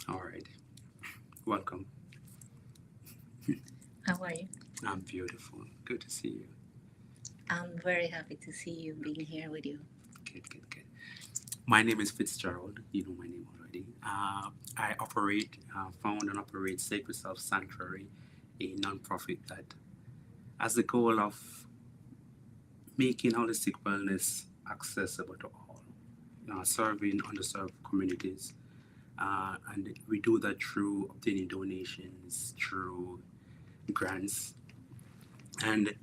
All right. Welcome. How are you? I'm beautiful. Good to see you. I'm very happy to see you being here with you. Good, good, good. My name is Fitz Gerald. You know my name already. I found and operate Sacred Self Sanctuary, a nonprofit that has the goal of making holistic wellness accessible to all, serving underserved communities. And we do that through obtaining donations, through grants, and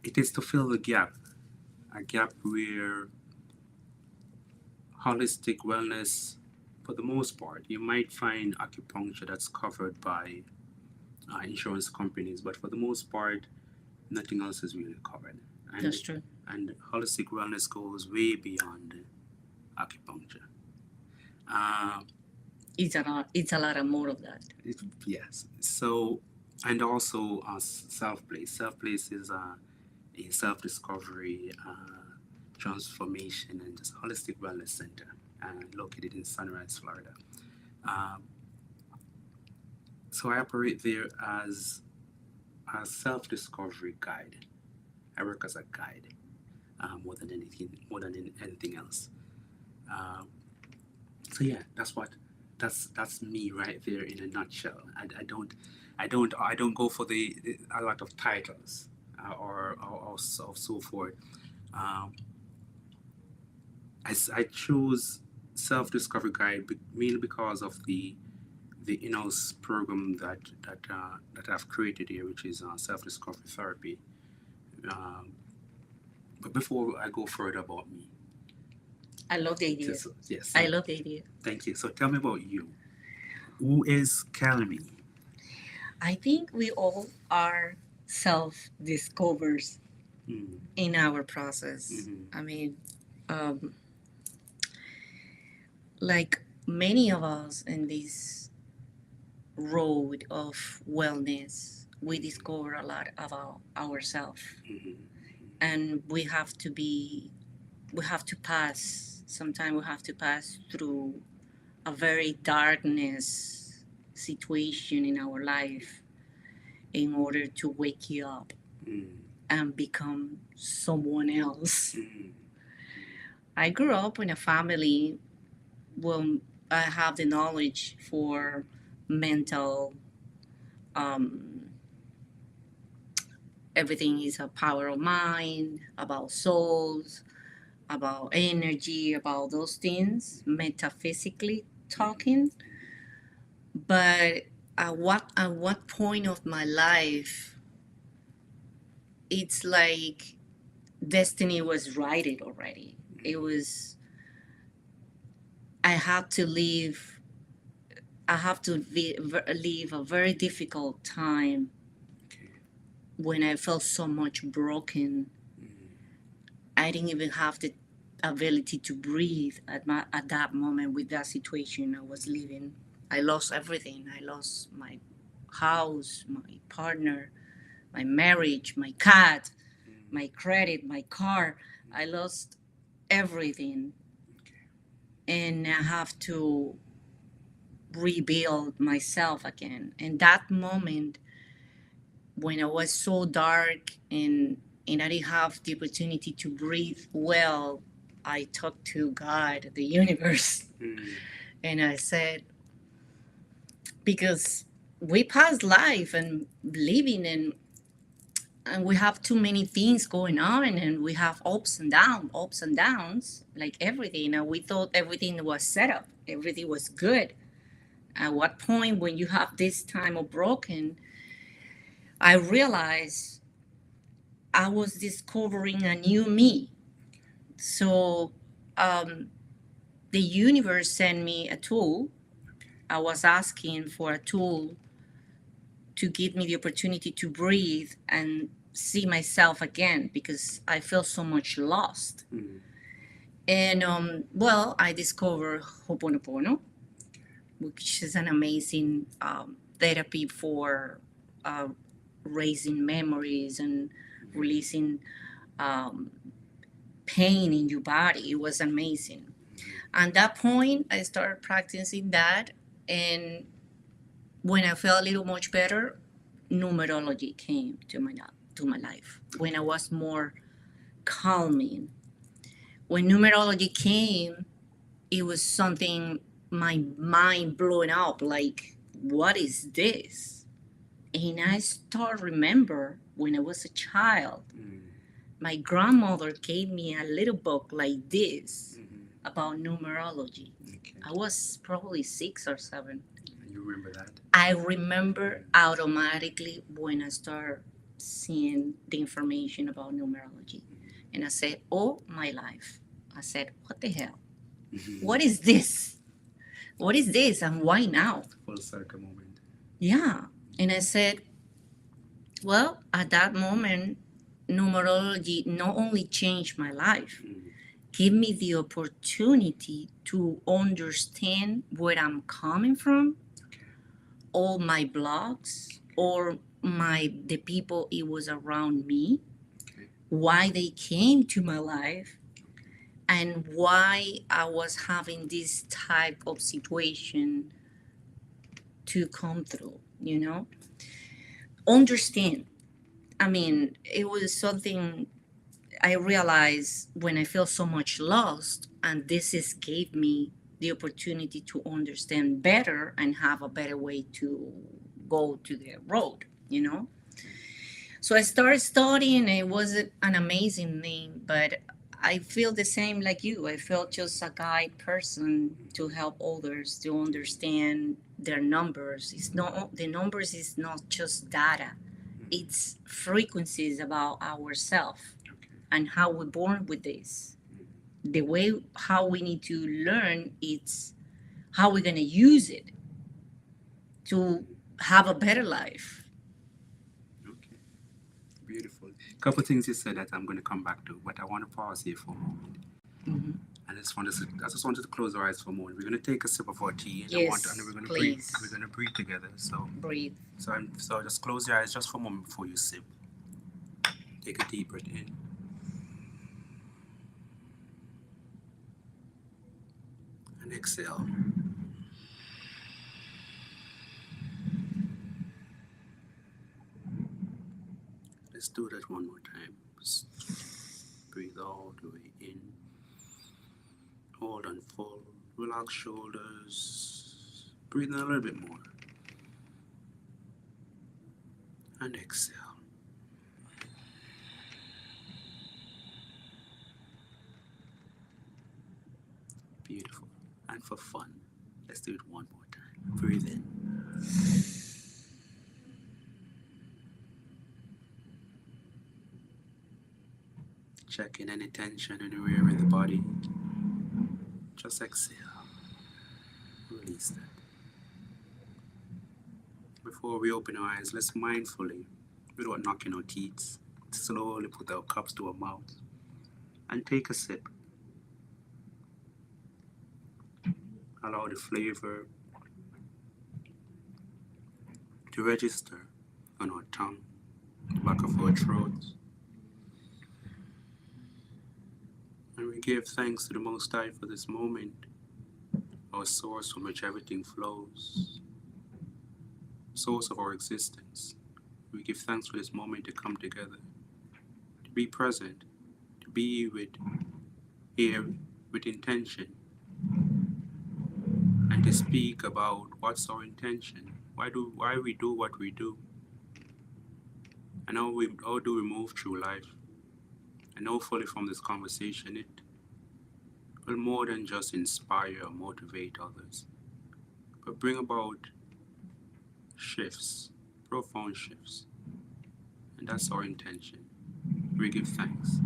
it is to fill the gap, a gap where holistic wellness, for the most part, you might find acupuncture that's covered by insurance companies, but for the most part, nothing else is really covered. And That's true. and holistic wellness goes way beyond acupuncture. Uh, It's a lot of more of that. yes. So, and also self place. Self place is a self discovery, transformation, and just holistic wellness center located in Sunrise, Florida. Um, so I operate there as a self discovery guide. I work as a guide more than anything else. Um, so yeah, that's me right there in a nutshell. I don't go for a lot of titles or so forth. Um, I choose self discovery guide mainly because of the in-house program that I've created here, which is self discovery therapy. Um, but before I go further about me, I love the idea. yes, I so love the idea. thank you. So tell me about you. Who is Calmy? I think we all are self discovers Mm, in our process. mm-hmm, I mean, um, like many of us in this road of wellness, we discover a lot about ourselves, mm-hmm, and we have to pass. Sometimes we have to pass through a very darkness situation in our life in order to wake you up mm, and become someone else. mm, I grew up in a family where I have the knowledge for mental, um, everything is a power of mind, about souls, about energy, about those things, metaphysically talking. But at what point of my life it's like destiny was writing already. It was I had to leave. I have to leave a very difficult time okay, when I felt so much broken. mm, I didn't even have the ability to breathe at that moment with that situation I was living. I lost everything. I lost my house, my partner, my marriage, my cat, mm, my credit, my car. I lost everything, okay, and I have to rebuild myself again. And that moment when I was so dark and I didn't have the opportunity to breathe well, I talked to God, the universe, mm, and I said, because we pass life and living and we have too many things going on and we have ups and downs, like everything. And we thought everything was set up, everything was good. At what point when you have this time of broken, I realized I was discovering a new me. So um, the universe sent me a tool. I was asking for a tool to give me the opportunity to breathe and see myself again because I felt so much lost. mm, And well, I discovered Ho'oponopono, which is an amazing therapy for uh, raising memories and releasing um, pain in your body. It was amazing. At that point, I started practicing that. And when I felt a little much better, numerology came to my life. When I was more calming, when numerology came, it was something my mind blowing up. Like, what is this? And I start remember when I was a child, Mm. my grandmother gave me a little book like this Mm-hmm. about numerology. Okay. I was probably 6 or 7. And you remember that? I remember automatically when I started seeing the information about numerology. And I said, oh my life. I said, what the hell? Mm-hmm. What is this? What is this? And why now? Full circle moment. Yeah. And I said, well, at that moment, numerology not only changed my life, Mm. give me the opportunity to understand where I'm coming from, Okay. all my blogs, or the people it was around me, Okay. why they came to my life, and why I was having this type of situation to come through, Understand. I mean, it was something I realized when I felt so much lost, and this is gave me the opportunity to understand better and have a better way to go to the road. So I started studying. It was an amazing thing, but I feel the same like you. I felt just a guide person to help others to understand their numbers. It's not the numbers is not just data. It's frequencies about ourselves Okay. and how we're born with this. The way how we need to learn it's how we're gonna use it to have a better life. Okay. Beautiful. A couple of things you said that I'm going to come back to, but I want to pause here for a moment. Hmm. I just wanted to close our eyes for a moment. We're going to take a sip of our tea, and and Yes, we're going to breathe. please We're going to breathe together. breathe. So just close your eyes just for a moment before you sip. Take a deep breath in and exhale. Let's do that one more time. Just breathe all the way in. Hold and full. Relax shoulders. Breathe in a little bit more. And exhale. Beautiful. And for fun, let's do it one more time. Breathe in. Check in any tension anywhere in the body. Just exhale. Release that. Before we open our eyes, let's mindfully, without knocking our teeth, slowly put our cups to our mouth and take a sip. Allow the flavor to register on our tongue, the back of our throat. And we give thanks to the Most High for this moment, our source from which everything flows, source of our existence. We give thanks for this moment to come together, to be present, to be here with intention, and to speak about what's our intention, why we do what we do, and how do we move through life. And hopefully from this conversation it will more than just inspire or motivate others, but bring about shifts, profound shifts. And that's our intention. We give thanks.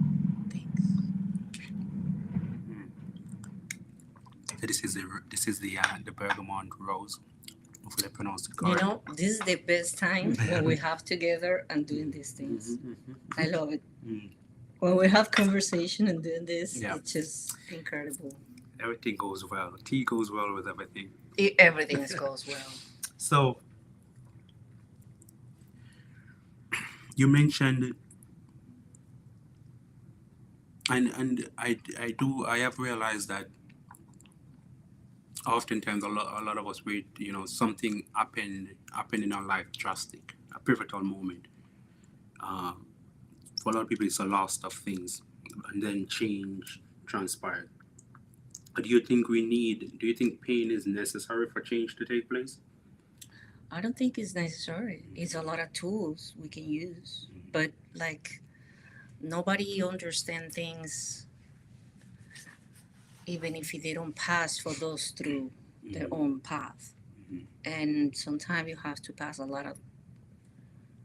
Thanks. Mm. So this is the bergamot rose. Hopefully I pronounced it correct. This is the best time when we have together and doing these things. I love it. Mm. When we have conversation and doing this, Yeah. it's just incredible. Everything goes well. Tea goes well with everything. Everything goes well. So you mentioned, and I have realized that Oftentimes a lot of us wait, something happened in our life drastic, a pivotal moment. Um, for a lot of people, it's a loss of things, and then change transpired. Do you think pain is necessary for change to take place? I don't think it's necessary. It's a lot of tools we can use, but like nobody understand things even if they don't pass for those through their Mhm, own path. mhm, And sometimes you have to pass a lot of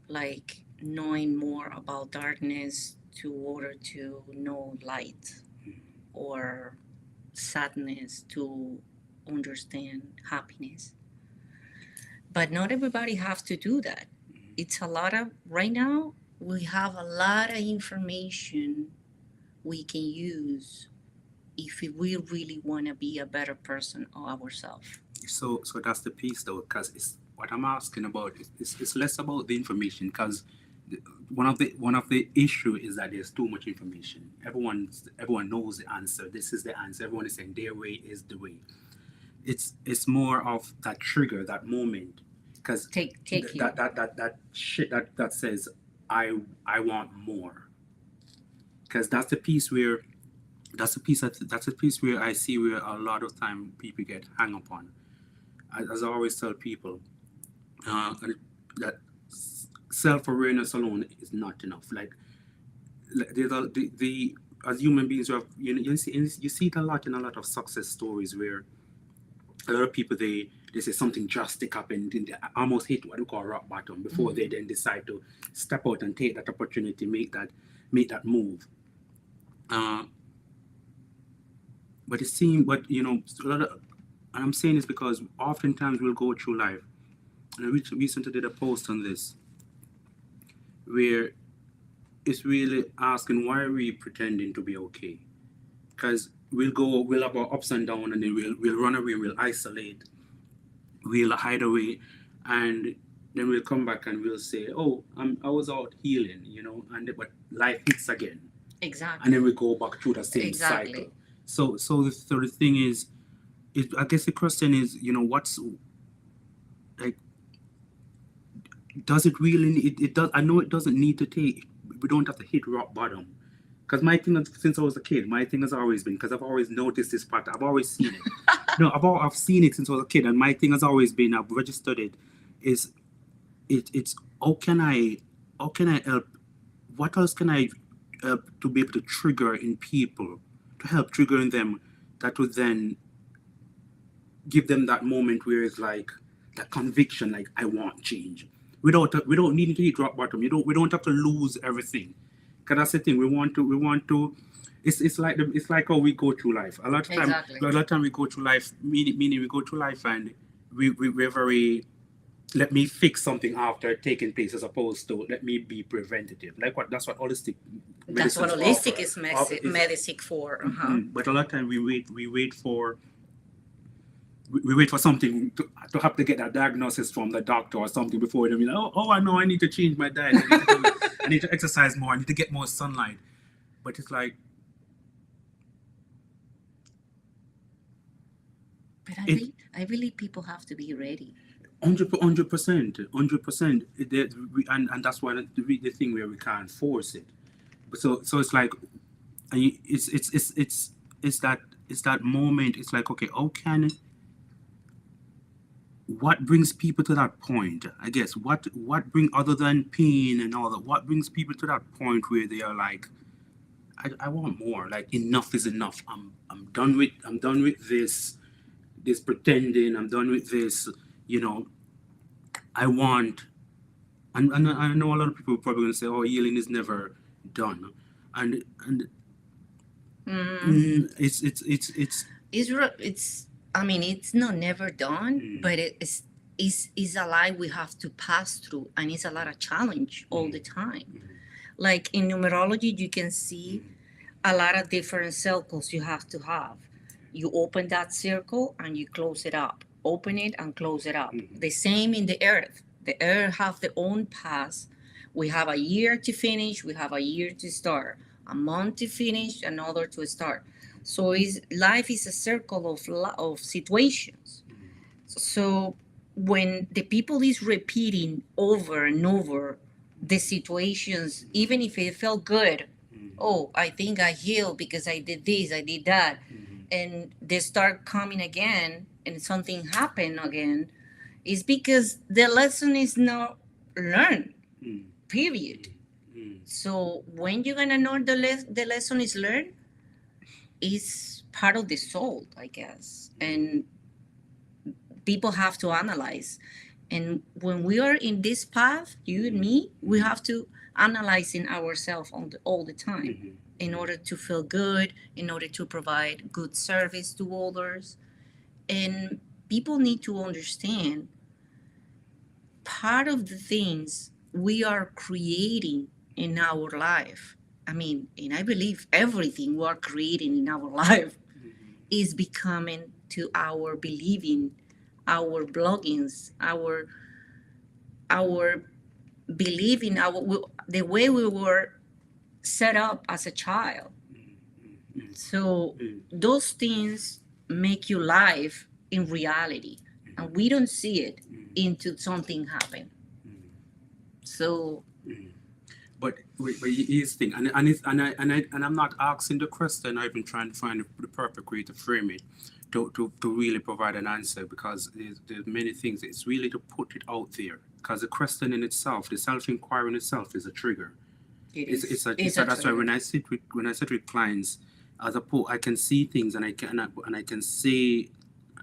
like knowing more about darkness to order to know light, or sadness to understand happiness. But not everybody has to do that. It's a lot of right now we have a lot of information we can use if we really want to be a better person of ourselves. So that's the piece though, because it's what I'm asking about. It's less about the information, because one of the issue is that there's too much information. Everyone knows the answer. This is the answer. Everyone is saying their way is the way. It's more of that trigger, that moment, because Take you. that shit that says I want more, because that's the piece where I see where a lot of time people get hung up on. As I always tell people, that self awareness alone is not enough. Like the as human beings, you see it a lot in a lot of success stories where a lot of people they say something drastic happened and they almost hit what we call rock bottom before they then decide to step out and take that opportunity, make that move. Uh, but it seems, but a lot of, and I'm saying this because oftentimes we'll go through life, and I recently did a post on this where it's really asking why are we pretending to be okay? Because we'll have our ups and downs, and then we'll run away, we'll isolate, we'll hide away, and then we'll come back and we'll say, "Oh, I was out healing," but life hits again, and Exactly. then we go back through the same cycle. Exactly. So the thing is, I guess the question is, what's like, does it really? It does. I know it doesn't need to take. We don't have to hit rock bottom. Because my thing since I was a kid, my thing has always been, because I've always noticed this pattern. I've always seen it. No, I've seen it since I was a kid, and my thing has always been, I've registered it. Is it's how can I help? What else can I help to be able to trigger in people, to help trigger in them, that would then give them that moment where it's like that conviction, like I want change, without needing to hit rock bottom. We don't have to lose everything, because that's the thing. We want to. It's like how we go through life. Exactly. A lot of time we go through life, meaning we go through life, and we're very, let me fix something after taking place, as opposed to let me be preventative. That's what holistic That's what medicines holistic offer. is Is medicine for. Uh-huh. But a lot of time we wait for something to have to get that diagnosis from the doctor or something before then we're like, oh, I know I need to change my diet. I need to exercise more. I need to get more sunlight. But it's like But it I believe people have to be ready. 100%. And that's why the thing where we can't force it. So it's like, it's that moment. It's like, okay, what brings people to that point? I guess what bring, other than pain and all that, what brings people to that point where they are like, I want more. Like, enough is enough. I'm done with this pretending. I'm done with this. You know, I want, and I know a lot of people are probably gonna say, "Oh, healing is never done," and Mm. it's It's I mean it's not never done, mm, but it's a life we have to pass through, and it's a lot of challenge all the time. Like in numerology, you can see a lot of different circles you have to have. You open that circle and you close it up. Open it and close it up. The same in the earth. The earth have their own path. We have a year to finish, we have a year to start, a month to finish, another to start. So is life is a circle of of situations. So when the people is repeating over and over the situations, even if it felt good, oh, I think I healed because I did this, I did that, and they start coming again and something happen again, is because the lesson is not learned, period. So when you're gonna know the lesson is learned, is part of the soul, I guess. And people have to analyze. And when we are in this path, you and me, we have to analyzing ourselves all the time in order to feel good, in order to provide good service to others. And people need to understand part of the things we are creating in our life. I mean, and I believe everything we are creating in our life is becoming to our believing, our bloggings, our believing, the way we were set up as a child. So those things make you live in reality, and we don't see it into something happen. So but here's the thing, and I'm not asking the question. I've been trying to find the perfect way to frame it, to really provide an answer, because there's many things. It's really to put it out there, because the question in itself, the self inquiry in itself, is a trigger. It's a that's why when I sit with clients, as a I can see things, and I can say,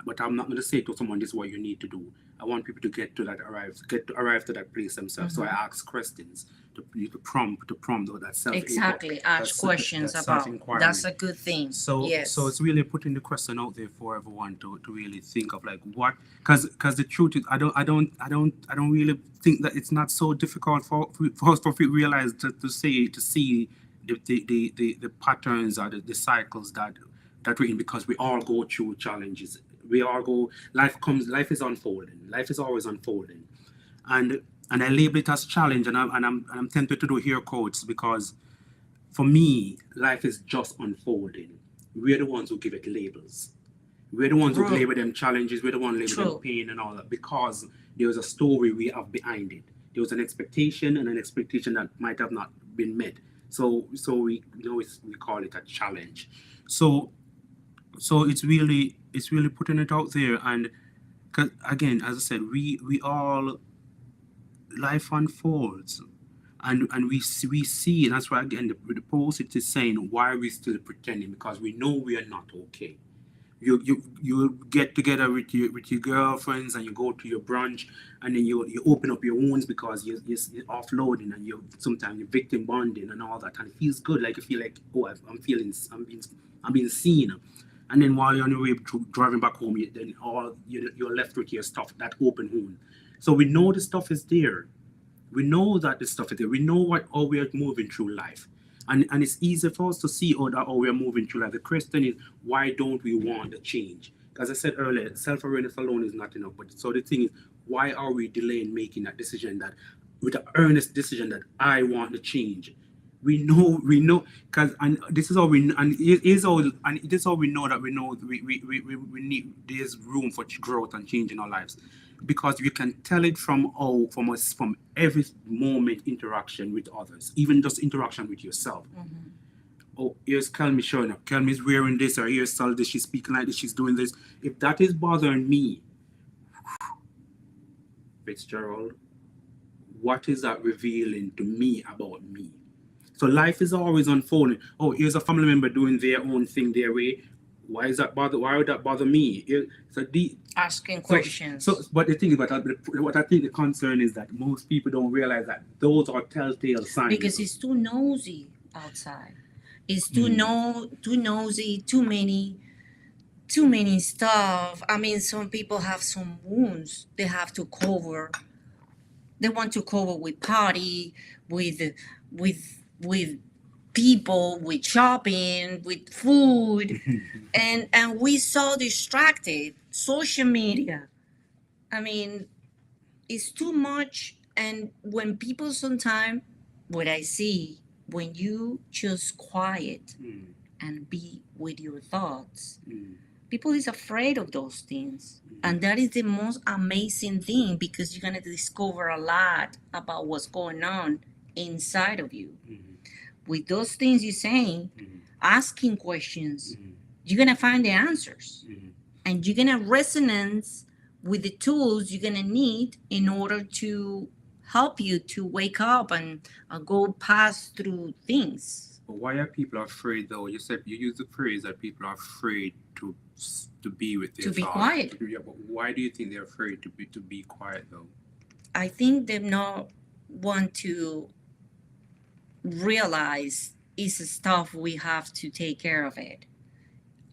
but I'm not going to say to someone, this is what you need to do. I want people to get to arrive to that place themselves. So I ask questions to prompt or that self exactly ask questions about. That's a good thing. So it's really putting the question out there for everyone to really think of, like, what, because the truth is, I don't really think that it's not so difficult for us to realize, to see the patterns or the cycles that we're in, because we all go through challenges. We all go, life is unfolding. Life is always unfolding. And I label it as challenge, and I'm tempted to do air quotes, because for me, life is just unfolding. We're the ones who give it labels. We're the ones who label them challenges. We're the ones label them pain and all that, because there was a story we have behind it. There was an expectation, and an expectation that might have not been met. So we call it a challenge. So it's really putting it out there. And 'cause, again, as I said, we all, life unfolds, and we see, and that's why, again, the post, it is saying, why are we still pretending? Because we know we are not okay. You get together with your girlfriends, and you go to your brunch, and then you open up your wounds, because you're offloading, and you sometimes you're victim bonding and all that, and it feels good, like you feel like, oh, I'm being seen. And then while you're on your way driving back home, then you're left with your stuff, that open wound. So we know the stuff is there. We know that the stuff is there. We know how we are moving through life. And it's easy for us to see how we are moving through life. The question is, why don't we want the change? As I said earlier, self-awareness alone is not enough. But so the thing is, why are we delaying making that decision, that with an earnest decision, that I want the change? We know, because, and this is how we, and it is all, and this is how we know that we need, there's room for growth and change in our lives, because you can tell it from us, from every moment interaction with others, even just interaction with yourself. Oh, here's Kelmy showing up. Kelmy's wearing this, or here's Saldy, she's speaking like this, she's doing this. If that is bothering me, Fitzgerald, what is that revealing to me about me? So life is always unfolding. Oh, here's a family member doing their own thing their way. Why would that bother me? Asking questions. But the thing is, what I think the concern is, that most people don't realize that those are telltale signs. Because it's too nosy outside. It's too nosy, too many stuff. I mean, some people have some wounds they have to cover. They want to cover with party, with people, with shopping, with food, and we so distracted. Social media. I mean, it's too much. And when people sometimes, what I see, when you just quiet and be with your thoughts. Mm. People is afraid of those things. Mm. And that is the most amazing thing because you're going to discover a lot about what's going on inside of you. Mm. With those things you're saying, Mm. asking questions, Mm. you're going to find the answers. Mm. And you're going to resonance with the tools you're going to need in order to help you to wake up and go past through things. But why are people afraid though? You said you use the phrase that people are afraid to be with their To be thoughts. quiet. Yeah, but why do you think they're afraid to be quiet though? I think they not want to realize it's stuff we have to take care of it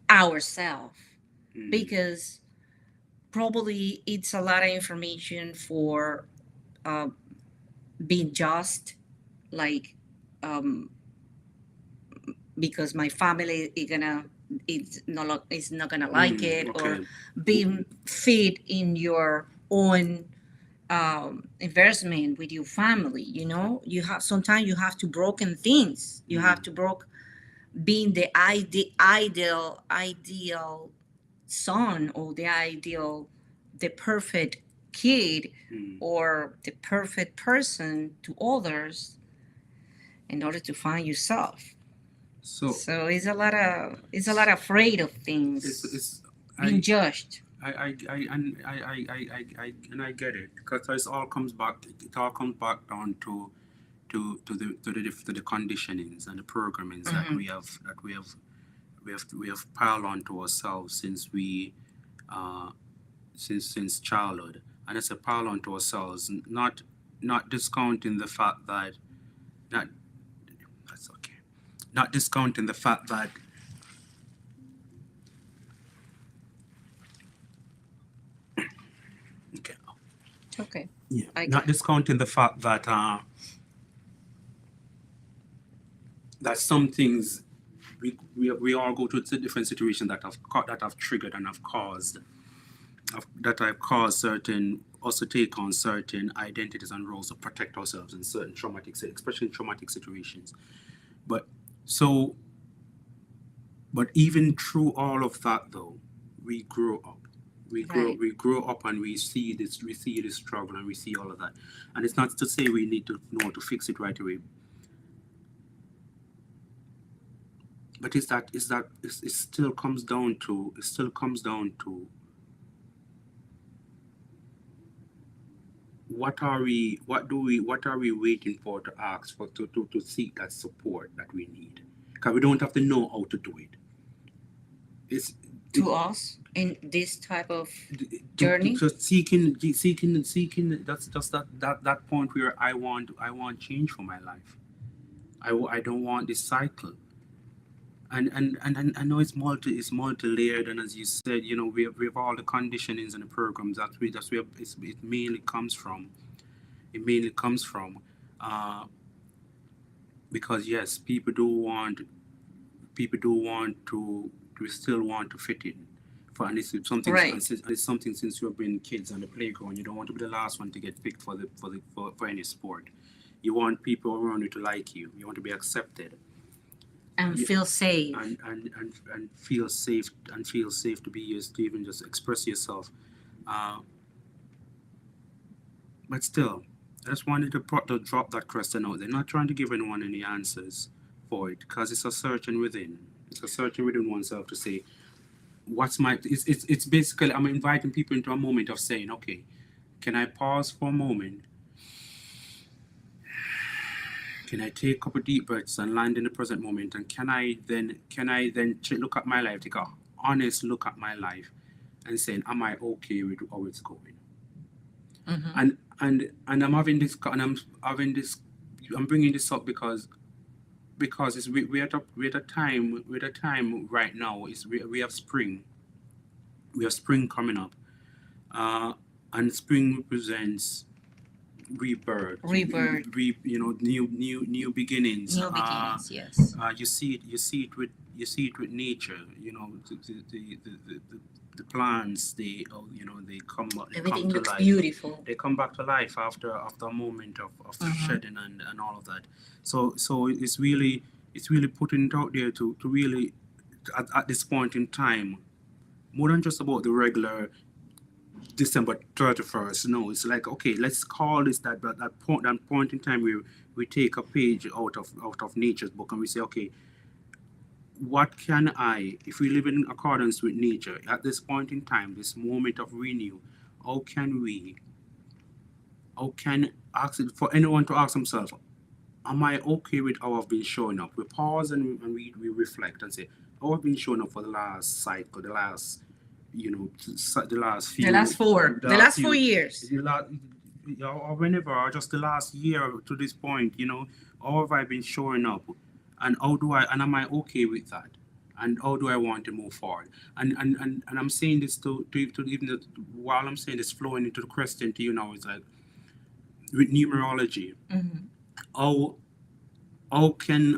ourselves Mm. because probably it's a lot of information for uh, being just like um, because my family is gonna it's not gonna like Mm. it or Okay. being fit in your own investment with your family. You have sometimes you have to broken things, you have Mm. to broke being the ideal son or the ideal the perfect kid Mm. or the perfect person to others in order to find yourself. So So it's a lot afraid of things it's being I judged. I get it because it all comes back down to the conditionings and the programmings that Hmm. we have piled onto ourselves uh since childhood, and it's a pile onto ourselves, not discounting the fact that not that's okay, not discounting the fact that okay, Okay, yeah, I not get it. discounting the fact that some things we all go through different situations that have triggered and that have caused certain us to take on certain identities and roles to protect ourselves in certain especially traumatic situations. But so, but even through all of that, though, we grow up. Right. We grow up, and we see this struggle, and we see all of that. And it's not to say we need to know to fix it right away, but it still comes down to what are we waiting for to ask for to seek that support that we need, because we don't have to know how to do it. It's it, To us in this type of to journey. just seeking. That's just that point where I want change for my life. I don't want this cycle. And I know it's multi layered, and as you said, we have all the conditionings and the programs that's where it mainly comes from. It mainly comes from uh, because yes, people do want to we still want to fit in. And Right. it's something since you've been kids on the playground. You don't want to be the last one to get picked for any sport. You want people around you to like you. You want to be accepted. And You, feel safe. and feel safe to be yours, to even just express yourself. Uh, but still, I just wanted to drop that question out. They're not trying to give anyone any answers for it, because it's a searching within. It's a searching within oneself to say, it's basically, I'm inviting people into a moment of saying, okay, can I pause for a moment? Can I take a couple deep breaths and land in the present moment? And can I then look at my life, take a honest look at my life, and saying, am I okay with how it's going? Hmm. And I'm bringing this up because we're at a time right now. We have spring. We have spring coming up, uh, and spring represents rebirth, Rebirth. new beginnings. New beginnings. Yes. You see it with nature. The plants, they come Everything to looks life. beautiful. They come back to life after a moment of Hmm. shedding and all of that. So it's really it's really putting it out there to really at this point in time, more than just about the regular December 31st. No, it's like, okay, let's call this that point in time where we take a page out of nature's book and we say, okay, what can I, if we live in accordance with nature at this point in time, this moment of renew, how can we, how can ask it for anyone to ask themselves, am I okay with how I've been showing up? We pause and we reflect and say, how I've been showing up for the last cycle, the last, the last The few, last four, the the last last four few, years. the last, or whenever, or just the last year to this point, how have I been showing up? And and am I okay with that? And how do I want to move forward? And I'm saying this to even while I'm saying this, flowing into the question to you now, is like with numerology, Hmm. how how can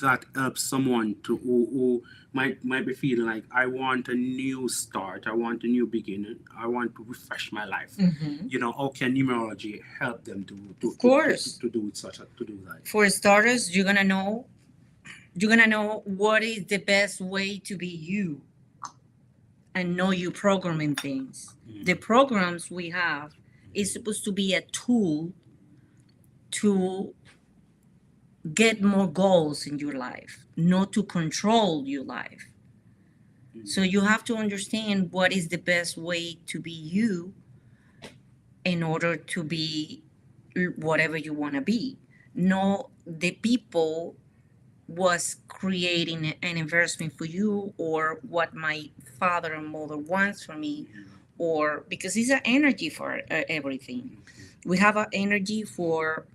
that help someone who might be feeling like, I want a new start, I want a new beginning, I want to refresh my life. Hmm. How can numerology help them Of course. to do that? For starters, you're gonna know what is the best way to be you and know you programming things. The Mm, programs we have is supposed to be a tool to get more goals in your life, not to control your life. So mm, you have to understand what is the best way to be you in order to be whatever you want to be. No, the people was creating an investment for you, or what my father and mother wants for me, mm, or because it's an energy for everything. okay. We have an energy for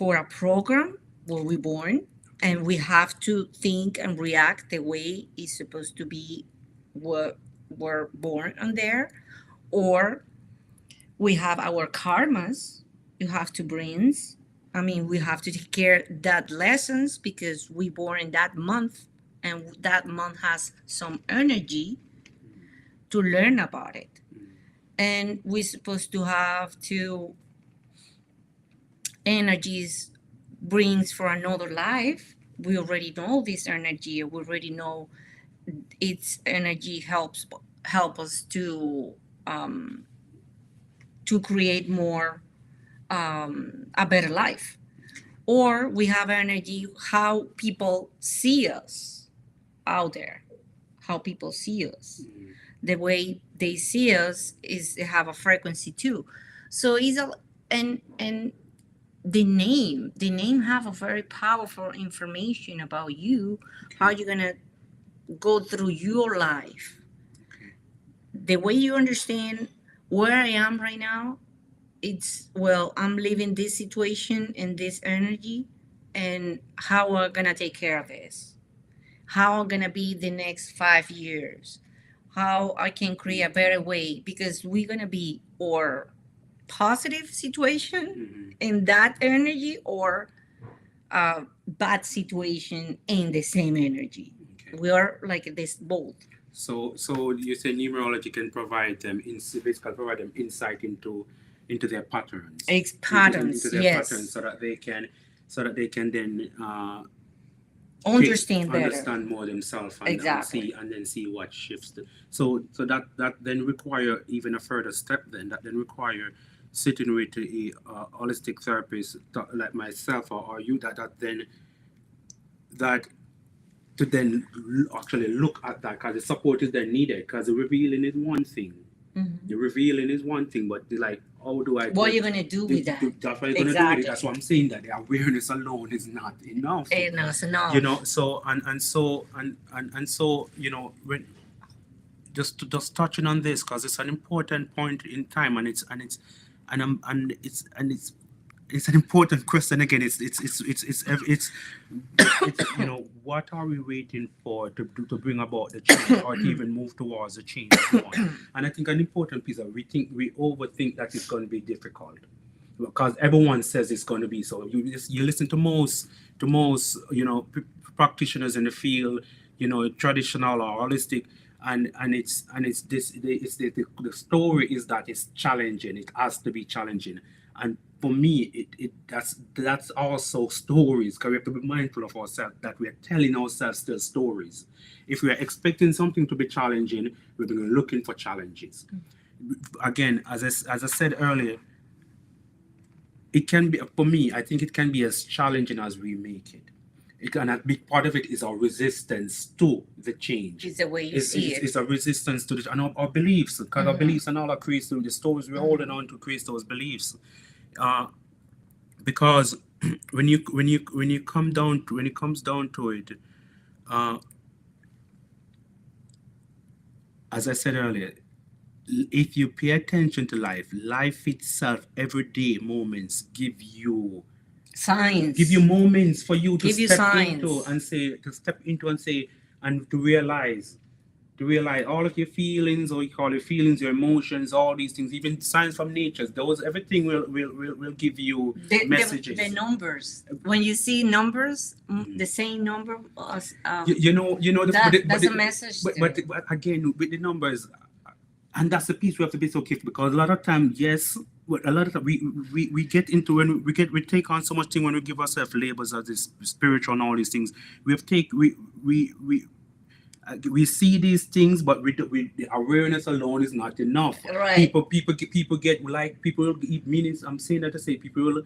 a program where we're born, Okay. and we have to think and react the way it's supposed to be. What we're born on there, or we have our karmas you have to bring. I mean, we have to take care that lessons because we born in that month, and that month has some energy Mm, to learn about it. mm, And we're supposed to have two energies brings for another life. We already know this energy. We already know its energy help us to create more a better life. Or we have energy how people see us out there, how people see us. mm, The way they see us is they have a frequency too. So it's a and the name have a very powerful information about you, how okay. you're gonna go through your life. Okay. The way you understand where I am right now, it's, well, I'm living this situation and this energy, and how I'm gonna take care of this, how I'm gonna be the next 5 years, how I can create a better way, because we're gonna be or positive situation Mm-hmm. in that energy, or a bad situation in the same energy. Okay. We are like this both. So you say numerology can provide them basically provide them insight into their patterns, It's into patterns, their patterns, yes. so that they can then Understand better. understand more themselves Exactly. and then see what shifts. So that then require even a further step. Then that then require sitting with a holistic therapist like myself, or you, that to then actually look at that, because the support is then needed, because the revealing is one thing. Mhm. The revealing is one thing, but like, how do I What are get you gonna do with that? that's what you're gonna do with it. Exactly. That's what I'm saying, that the awareness alone is not enough. Enough, enough. So and so, when just touching on this, because it's an important point in time, and it's an important question again. It's what are we waiting for to bring about the change, or to even move towards the change that we want? And I think an important piece of, we overthink that it's going to be difficult, because everyone says it's going to be. So you listen to most practitioners in the field, traditional or holistic, and it's this, the story is that it's challenging, it has to be challenging. And for me, that's also stories, because we have to be mindful of ourselves that we are telling ourselves still stories. If we are expecting something to be challenging, we're going to be looking for challenges. Again, as I said earlier, it can be, for me, I think it can be as challenging as we make it. It can, a big part of it is our resistance to the change. It's the way you see it. It's a resistance to the, and our beliefs, because our beliefs and all are created through the stories we're holding on to create those beliefs. Uh, because when you come down to when it comes down to it, uh, as I said earlier, if you pay attention to life, life itself, everyday moments Signs. give you moments for you to Give you step signs. into and say, and to realize all of your feelings, or you call it feelings, your emotions, all these things, even signs from nature, those, everything will give you messages. The numbers. When you see numbers, the same number as that's a message. But again, with the numbers, and that's the piece we have to be so careful, because a lot of time, yes, a lot of time we get into, when we take on so much thing, when we give ourselves labels as this spiritual and all these things, we see these things, but the awareness alone is not enough. Right. People get, like, people, meaning, I'm saying that to say, people will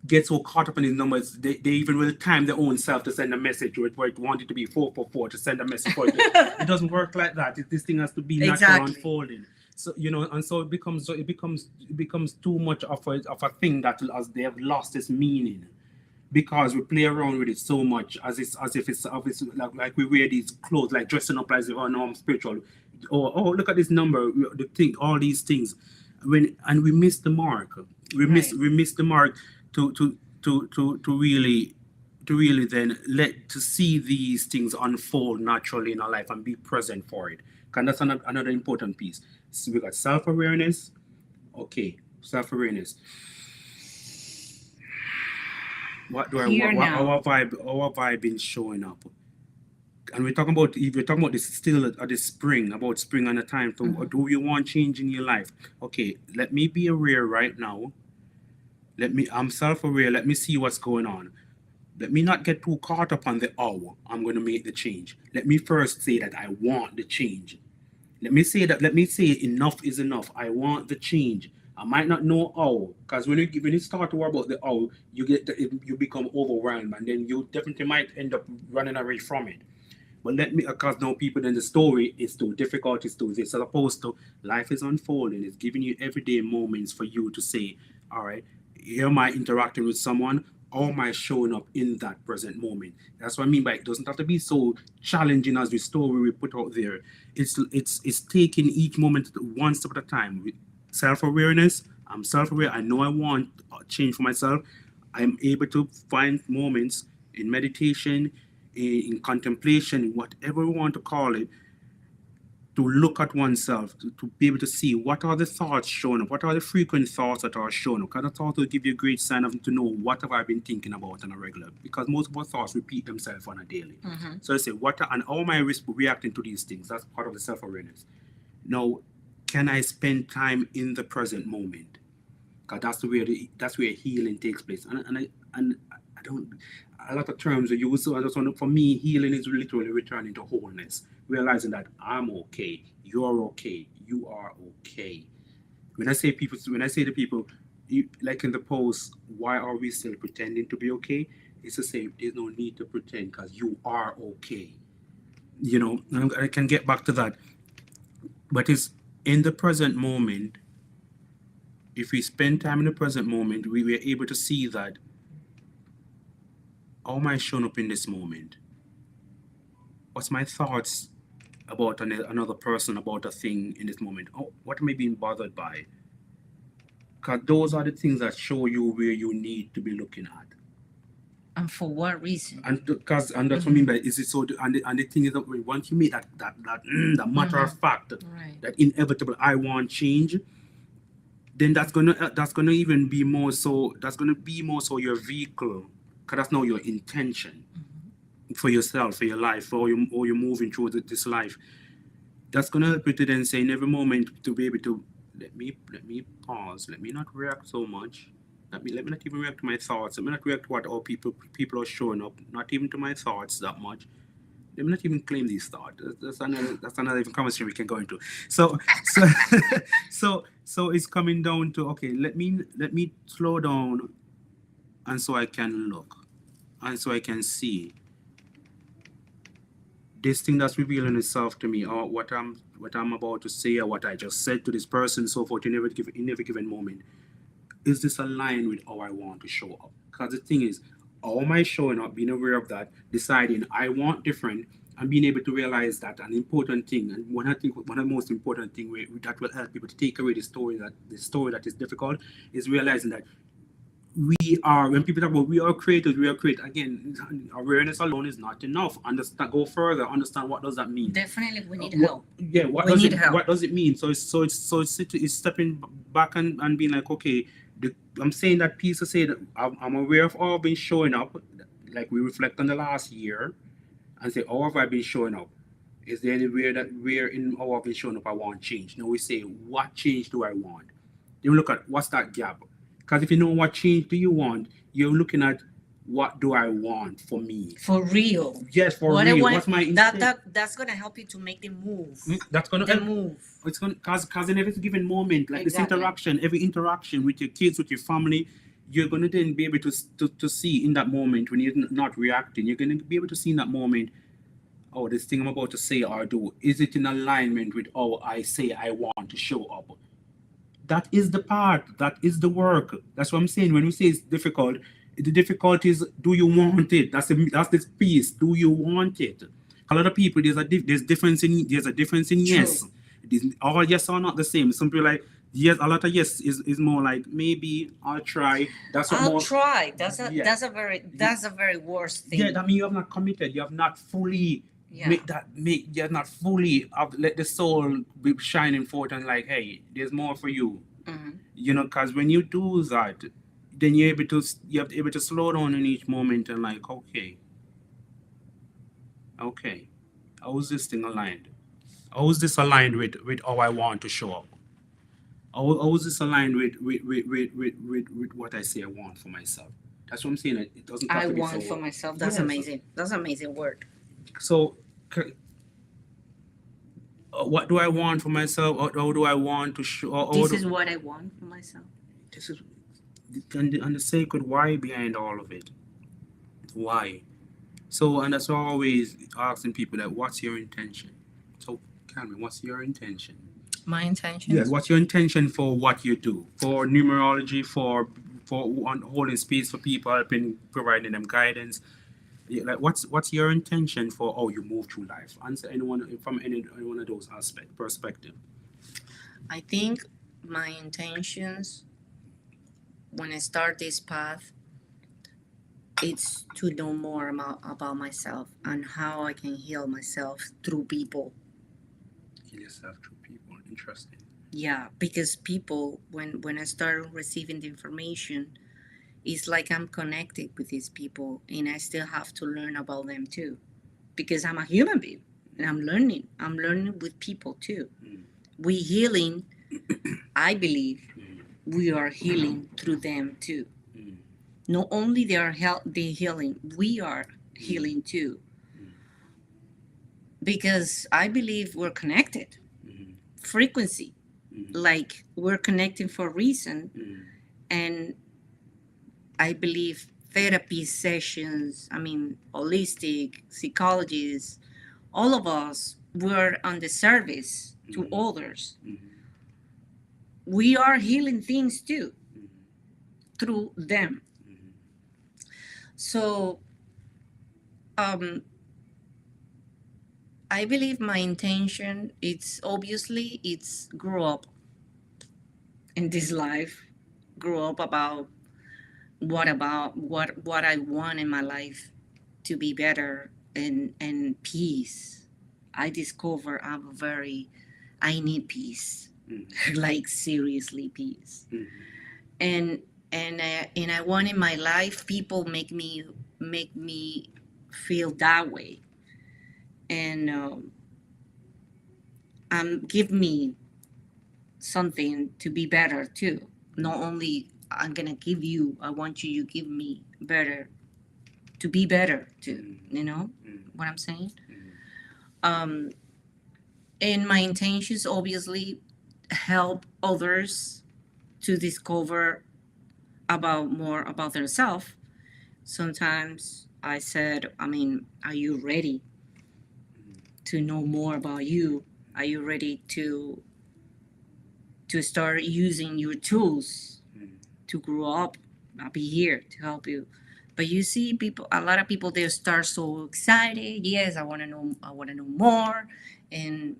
get so caught up in these numbers, they even will time their own self to send a message, where it wanted to be 444 to send a message for it. It doesn't work like that. This thing has to be natural unfolding. So, and so it becomes too much of a thing that, as they have lost its meaning, because we play around with it so much, as if it's like we wear these clothes, like dressing up as if, oh no, I'm spiritual, or oh, look at this number, the thing, all these things, and we miss the mark. We miss the mark to really then to see these things unfold naturally in our life and be present for it. And that's another important piece. So we got self-awareness. Okay, self-awareness. What do our vibe been showing up? And we're talking about, if you're talking about this still at this spring, about spring and the time. So do you want change in your life? Okay, let me be aware right now. I'm self-aware. Let me see what's going on. Let me not get too caught up on the I'm going to make the change. Let me first say that I want the change. Let me say enough is enough. I want the change. I might not know how, because when you start to worry about the how, you become overwhelmed, and then you definitely might end up running away from it. But because now people, then the story is too difficult, it's too this, as opposed to life is unfolding. It's giving you everyday moments for you to say, all right, here am I interacting with someone, or am I showing up in that present moment? That's what I mean by it doesn't have to be so challenging as the story we put out there. It's taking each moment one step at a time. With self-awareness, I'm self-aware. I know I want change for myself. I'm able to find moments in meditation, in contemplation, whatever we want to call it, to look at oneself, to be able to see what are the thoughts showing up, what are the frequent thoughts that are showing up. Because the thought will give you a great sign of to know what have I been thinking about on a regular, because most of our thoughts repeat themselves on a daily. So I say, and how am I reacting to these things? That's part of the self-awareness. Now, can I spend time in the present moment? Because that's where healing takes place. And I don't, a lot of terms are used. So I just want for me, healing is literally returning to wholeness, realizing that I'm okay, you're okay, you are okay. When I say to people, like in the post, why are we still pretending to be okay? It's to say there's no need to pretend, because you are okay. And I can get back to that, but it's in the present moment. If we spend time in the present moment, we were able to see that, how am I showing up in this moment? What's my thoughts about another person, about a thing in this moment? Oh, what am I being bothered by? Because those are the things that show you where you need to be looking at. And for what reason? And that's what I mean by, is it so? And the thing is that once you make that matter of fact, that inevitable, I want change, then that's gonna even be more so. That's gonna be more so your vehicle, because that's now your intention for yourself, for your life, or you're moving through this life. That's gonna help you to then say in every moment to be able to let me pause. Let me not react so much. Let me not even react to my thoughts. Let me not react to what all people are showing up. Not even to my thoughts that much. Let me not even claim these thoughts. That's another even conversation we can go into. So so it's coming down to, okay. Let me slow down, and so I can look, and so I can see this thing that's revealing itself to me, or what I'm about to say, or what I just said to this person, so forth, in every given moment. Is this aligned with how I want to show up? Because the thing is, how am I showing up, being aware of that, deciding I want different, and being able to realize that an important thing, and one of the most important thing that will help people to take away the story that is difficult, is realizing that we are, when people talk about we are created again. Awareness alone is not enough. Understand, go further, understand what does that mean. Definitely, we need What, help. yeah, what We does need it help. what does it mean? So it's stepping back, and being like, okay, I'm saying that piece to say that I'm aware of how I've been showing up. Like, we reflect on the last year and say, how have I been showing up? Is there anywhere that where in how I've been showing up I want change? Now we say, what change do I want? Then we look at what's that gap. Because if you know what change do you want, you're looking at, what do I want for me? For real. Yes, for What I real. want, What's my that intent? that's gonna help you to make the move. That's gonna The help. move. It's gonna, cause in every given moment, like this Exactly. interaction, every interaction with your kids, with your family, you're gonna then be able to see in that moment when you're not reacting. You're gonna be able to see in that moment, oh, this thing I'm about to say or do, is it in alignment with how I say I want to show up? That is the part. That is the work. That's what I'm saying. When we say it's difficult, the difficulty is, do you want it? That's this piece. Do you want it? A lot of people, there's a difference in True. yes. All yes are not the same. Some people like yes. A lot of yes is more like, maybe I'll try. That's what I'll more. try. That's a Yeah. that's a very worst thing. Yeah, that means you have not committed. You have not fully Yeah. you have not fully let the soul be shining forth, and like, hey, there's more for you. Mhm. Because when you do that, then you have to slow down in each moment, and like, okay, how is this thing aligned? How is this aligned with how I want to show up? How is this aligned with what I say I want for myself? That's what I'm saying. It doesn't have I to be want so. for myself. That's Yes. amazing. That's amazing word. So, what do I want for myself? How do I want to show? This is what I want for myself. This is, and the sacred why behind all of it. Why? So, and that's why I always asking people, that, what's your intention? So, Carmen, what's your intention? My Yes, intentions. what's your intention for what you do? For numerology, for holding space for people, helping, providing them guidance. Yeah, like, what's your intention for how you move through life? Answer anyone from any one of those perspective. I think my intentions when I start this path, it's to know more about myself and how I can heal myself through people. Heal yourself through people. Interesting. Yeah, because people, when I start receiving the information, it's like I'm connected with these people, and I still have to learn about them too, because I'm a human being and I'm learning. I'm learning with people too. Mm. We healing. I believe Mm. we are healing through them too. Mm. Not only they healing, we are healing too, Mm. because I believe we're connected. Mm. Frequency, Mm. like we're connecting for a reason, Mm. and I believe therapy sessions, I mean, holistic psychologists, all of us, we're on the service to Mm. others. Mm. We are healing things too Mm. through them. Mm. So um, I believe my intention, it's grow up in this life, grow up about what I want in my life to be better and peace. I discover I need peace, Mm. like seriously peace, Mm. and and I want in my life people make me feel that way, and give me something to be better too. Not only I'm gonna give you, I want you to give me better to be better too. mm, You know mm, what I'm saying? mm, Um, and my intentions obviously help others to discover about more about themselves. Sometimes I said, I mean, are you ready to know more about you? Are you ready to start using your tools mm, to grow up? I'll be here to help you. But you see, people, a lot of people, they start so excited. Yes, I want to know more. And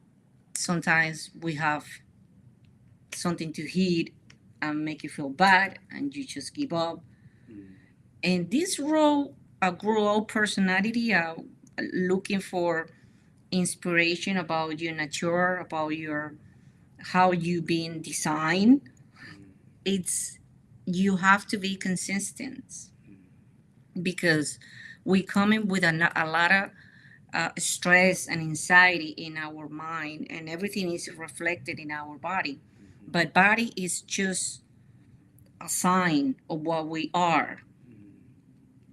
sometimes we have something to hit and make you feel bad, and you just give up. mm, And this role, a grow up personality, looking for inspiration about your nature, about your how you being designed. mm, It's you have to be consistent mm, because we come in with a lot of stress and anxiety in our mind, and everything is reflected in our body. mhm, But body is just a sign of what we are, mm,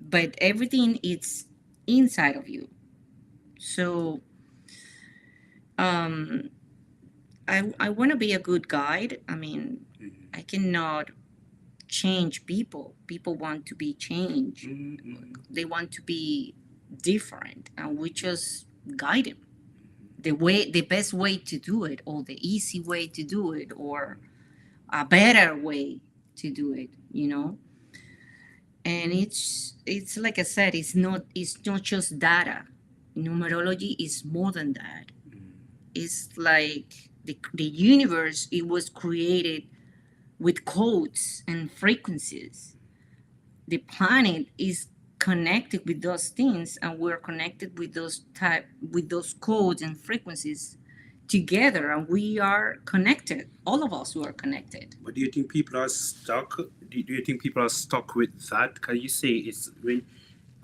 but everything is inside of you. So um, I want to be a good guide. I mean, mhm, I cannot change people. People want to be changed. mm, mm, They want to be different, and we just guide them mhm, the best way to do it, or the easy way to do it, or a better way to do it. And it's like I said, it's not just data. Numerology is more than that. It's like the universe, it was created with codes and frequencies. The planet is connected with those things, and we're connected with those codes and frequencies together, and we are connected. All of us, we are connected. But do you think people are stuck? Do you think people are stuck with that? Because you say it's when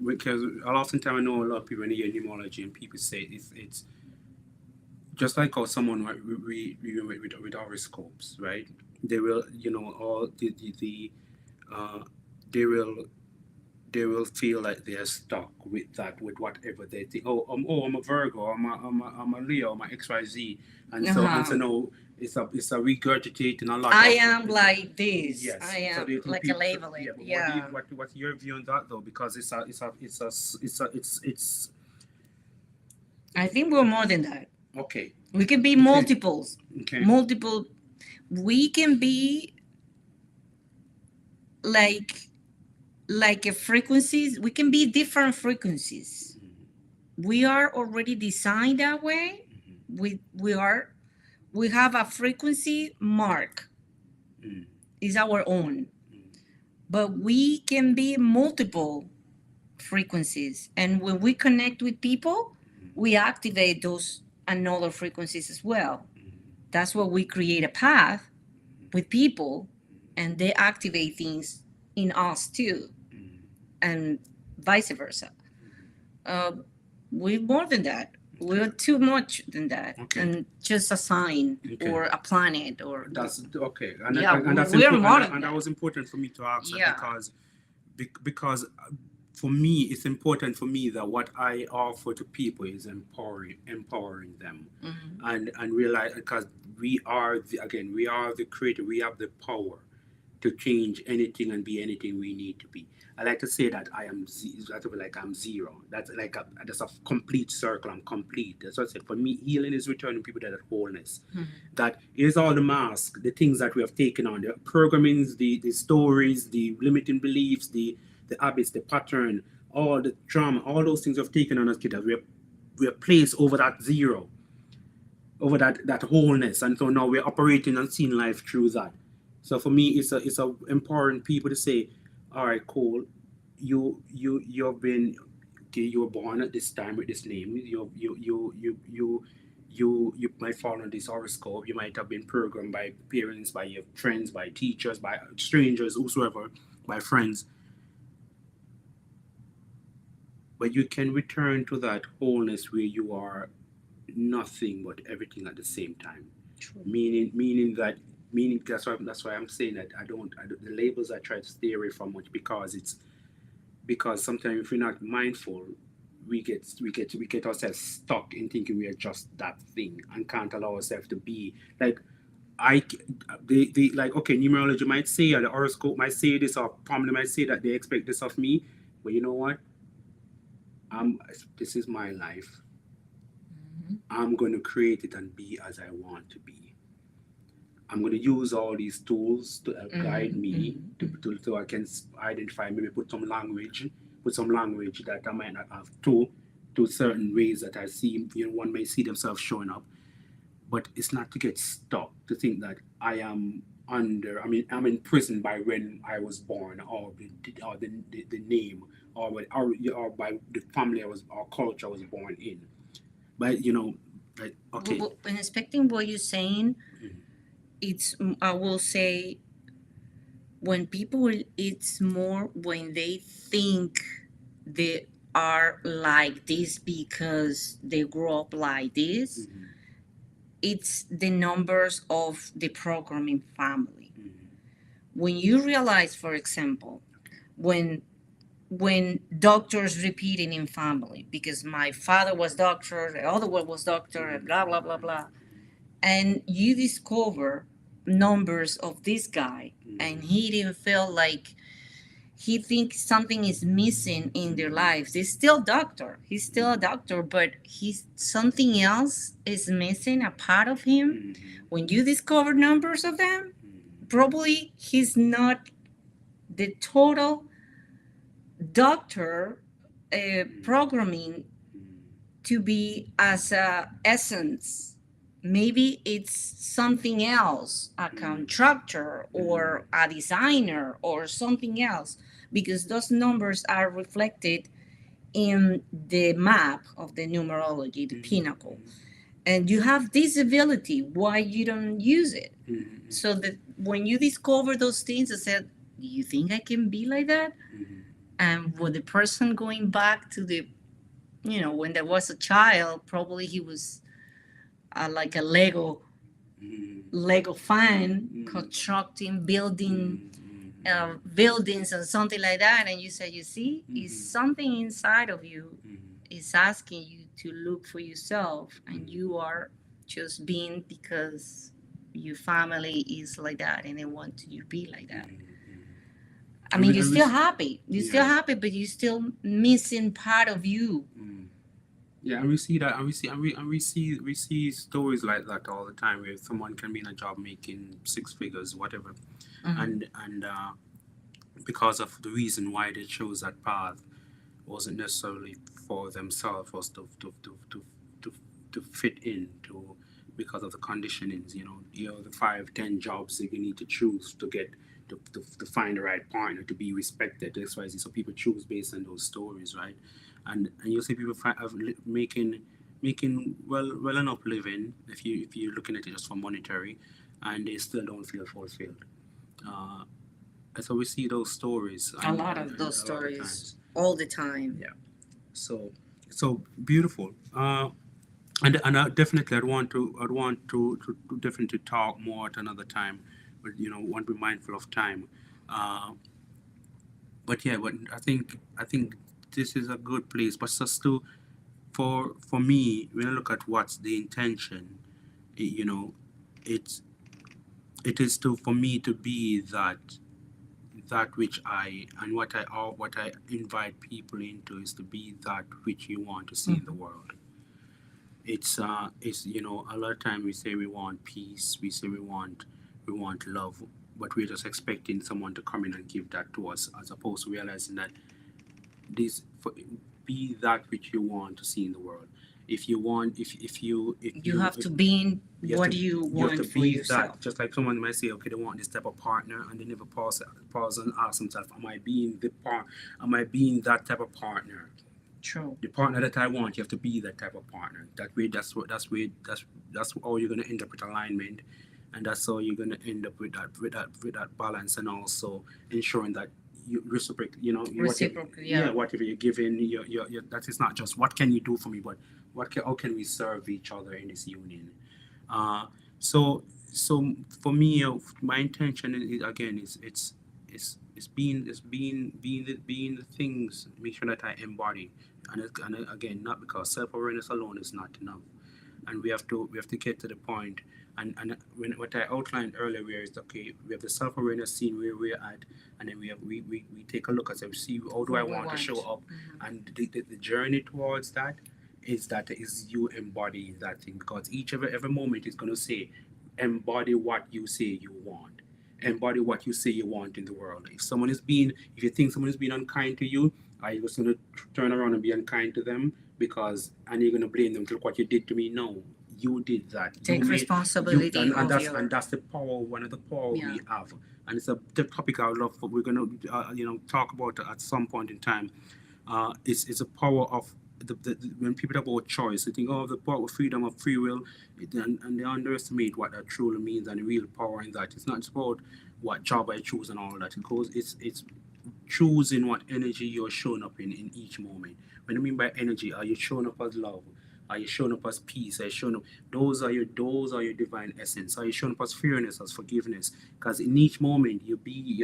because a lot of time I know a lot of people when they hear numerology and people say it's just like how someone with horoscopes, right? They will, all the uh, they will they will feel like they're stuck with that, with whatever they think. I'm a Virgo, I'm a Leo, I'm a XYZ, and so Uh-huh. no, it's a regurgitating a lot I of am it's a, like this. I yes. So am do you think like a people? So, labeling. yeah, but what do you Yeah. what's your view on that though? Because I think we're more than that. okay, We can be okay, multiples. okay. Multiple. We can be like like a frequencies. We can be different frequencies. We are already designed that way. We have a frequency mark Mm, is our own, mm, but we can be multiple frequencies, and when we connect with people, we activate those another frequencies as well. That's why we create a path with people, and they activate things in us too, and vice versa. uh, we're more than that. okay, We're too much than that, okay, and just a sign okay. or a planet or That's okay, yeah, and that's we're important, more than and that that. was important for me to ask that Yeah. because for me it's important for me that what I offer to people is empowering them, Mhm. and realize because we are the creator, we have the power to change anything and be anything we need to be. I like to say that that's like I'm zero. That's a complete circle. I'm complete. That's what I said. For me, healing is returning people to that wholeness. Mhm. That is all the mask, the things that we have taken on, the programmings, the stories, the limiting beliefs, the habits, the pattern, all the trauma, all those things we've taken on as kids. We're placed over that zero, over that wholeness, and so now we're operating and seeing life through that. So for me, it's a empowering people to say, all right, cool, you've been okay, you were born at this time with this name. You might fall on this horoscope. You might have been programmed by parents, by your friends, by teachers, by strangers, whosoever, by friends. But you can return to that wholeness where you are nothing but everything at the same time. True. Meaning that meaning that's why I'm saying that the labels I try to stay away from much, because sometimes if we're not mindful, we get ourselves stuck in thinking we are just that thing and can't allow ourselves to be like I they like, okay, numerology might say, or the horoscope might say this, or family might say that they expect this of me, but you know what, I'm this is my life. Mhm. I'm going to create it and be as I want to be. I'm going to use all these tools to help guide Mhm. me Mhm. so I can identify, maybe put some language that I might not have to certain ways that I see, one may see themselves showing up. But it's not to get stuck to think that I am I mean, I'm in prison by when I was born, or the name, or by the family or culture I was born in. But, like, okay. When expecting what you're saying, Mhm. it's I will say when people, it's more when they think they are like this because they grew up like this. Mhm. It's the numbers of the programming family. Mhm. When you realize, for example, Okay. when doctors repeating in family, because my father was doctor, the other one was doctor, and Mhm. blah blah blah blah, and you discover numbers of this guy, and Mhm. he didn't feel like, he thinks something is missing in their lives. He's still doctor. He's still a doctor, but he's something else is missing, a part of him. Mhm. When you discover numbers of them, Mhm. probably he's not the total doctor programming Mhm. to be as a essence. Maybe it's something else, a Mhm. contractor Mhm. or a designer or something else, because those numbers are reflected in the map of the numerology, the Mhm. pinnacle. And you have this ability, why you don't use it? Mhm. So that when you discover those things, I said, do you think I can be like that? Mhm. And with the person going back to the, when there was a child, probably he was like a Mhm. Lego fan, Mhm. constructing, building Mhm. buildings and something like that. And you say, you see, it's Mhm. something inside of you Mhm. is asking you to look for yourself, and Mhm. you are just being because your family is like that and they want you to be like that. Mhm. I And mean, we, you're and we, still happy. You're still yeah. happy, but you're still missing part of you. Mm. Yeah, and we see that, and we see stories like that all the time, where someone can be in a job making six figures, whatever, Mhm. and because of the reason why they chose that path wasn't necessarily for themselves, was to, to fit in to, because of the conditionings, the 5, 10 jobs that you need to choose to get to find the right partner, to be respected, XYZ. So people choose based on those stories, right? And you'll see people making well enough living, if you're looking at it just for monetary, and they still don't feel fulfilled. uh, and so we see those stories, A and, lot and, of and those a lot of stories times. all the time. Yeah. So beautiful. And I definitely I'd want to definitely talk more at another time, but want to be mindful of time. Uh, but yeah, but I think this is a good place. But just to for me, when I look at what's the intention, you know, it's it is to for me to be that which I and what I invite people into is to be that which you want to see in the Mhm. world. It's a lot of time we say we want peace, we say we want love, but we're just expecting someone to come in and give that to us, as opposed to realizing that this for, be that which you want to see in the world. If you want, if You you have if to be in you have what to you you have to want for be that. yourself. Just like someone might say, okay, they want this type of partner, and they never pause and ask themselves, am I being that type of partner? True. The partner that I want, you have to be that type of partner. That way, that's how you're gonna end up with alignment, and that's how you're gonna end up with that balance, and also ensuring that you reciprocate. Reciprocal, Yeah, yeah. whatever you're giving, that is not just what can you do for me, but how can we serve each other in this union. Uh, so so for me, my intention is again is it's being the things, make sure that I embody, and again, not because self awareness alone is not enough, and we have to get to the point. And what I outlined earlier, where is okay, we have the self awareness, scene where we're at, and then we take a look at it, see how do I What we want to show want. up, and the journey towards that is you embodying that thing, because each every moment is going to say embody what you say you want, embody what you say you want in the world. If you think someone is being unkind to you, are you just going to turn around and be unkind to them, because and you're going to blame them, look what you did to me? No, you did that. You Take made you responsibility and of that's your. the power, one of the power Yeah. we have. And it's a the topic I would love for we're going to talk about at some point in time. It's a power of when people talk about choice, they think, oh, the power of freedom of free will, and they underestimate what that truly means, and the real power in that. It's not just about what job I choose and all that. It goes, it's choosing what energy you're showing up in each moment. When I mean by energy, are you showing up as love? Are you showing up as peace? Are you showing up? Those are your divine essence. Are you showing up as fairness, as forgiveness? Because in each moment you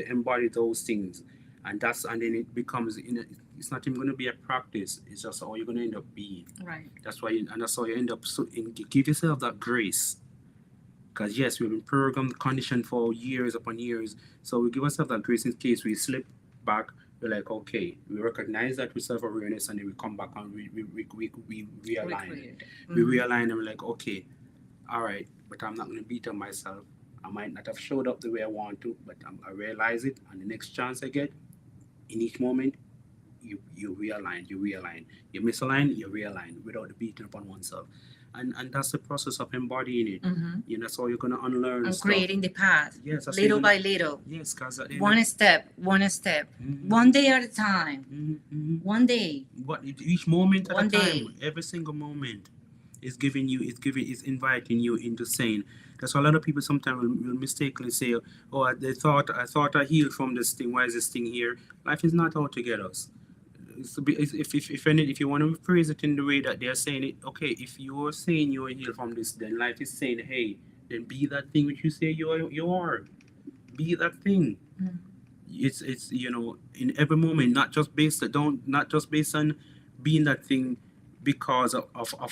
embody those things, and then it becomes it's not even going to be a practice. It's just how you're going to end up being. Right. That's how you end up. So give yourself that grace, because yes, we've been programmed, conditioned for years upon years. So we give ourselves that grace in case we slip back. We're like, okay, we recognize that with self awareness, and then we come back and we realign. Recreate. We realign, and we're like, okay, all right, but I'm not going to beat on myself. I might not have showed up the way I want to, but I realize it, and the next chance I get, in each moment, you realign, you misalign, you realign without beating upon oneself, and that's the process of embodying it. Mm-hmm. That's how you're gonna unlearn And stuff. creating the path, Yes, that's little by little, yes, because at the end one step, one day at a time, one day. But each moment at One a time, day. every single moment is inviting you into saying. That's why a lot of people sometimes will mistakenly say, "Oh, I thought I healed from this thing. Why is this thing here?" Life is not out to get us. If you want to phrase it in the way that they are saying it, okay, if you're saying you're healed from this, then life is saying, hey, then be that thing which you say you are. Be that thing. Mm. It's in every moment, not just based on being that thing because of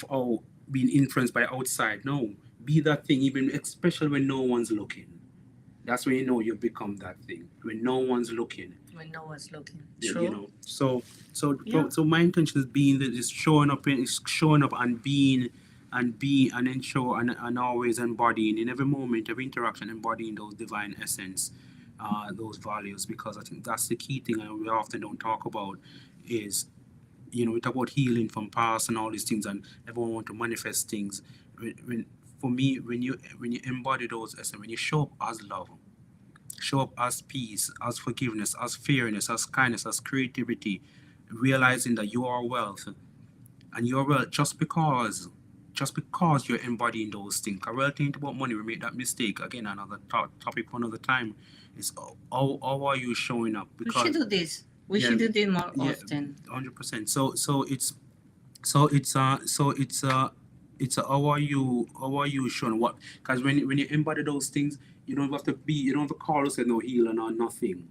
how being influenced by outside. No, be that thing, even especially when no one's looking. That's when you know you become that thing, when no one's looking. When no one's looking. you True. know so so Yeah. so my intention is showing up and being and ensure and always embodying in every moment, every interaction, embodying those divine essence, those values, because I think that's the key thing, and we often don't talk about is, we talk about healing from past and all these things, and everyone want to manifest things. For me, when you embody those essence, when you show up as love, show up as peace, as forgiveness, as fairness, as kindness, as creativity, realizing that you are wealth, and you're wealth just because you're embodying those things. I really think about money, we make that mistake again. Another topic for another time is how are you showing up? We should do this. We Yeah, should do this more yeah, often. 100%. So it's how are you showing what? Because when you embody those things, you don't have to call yourself no healer or nothing.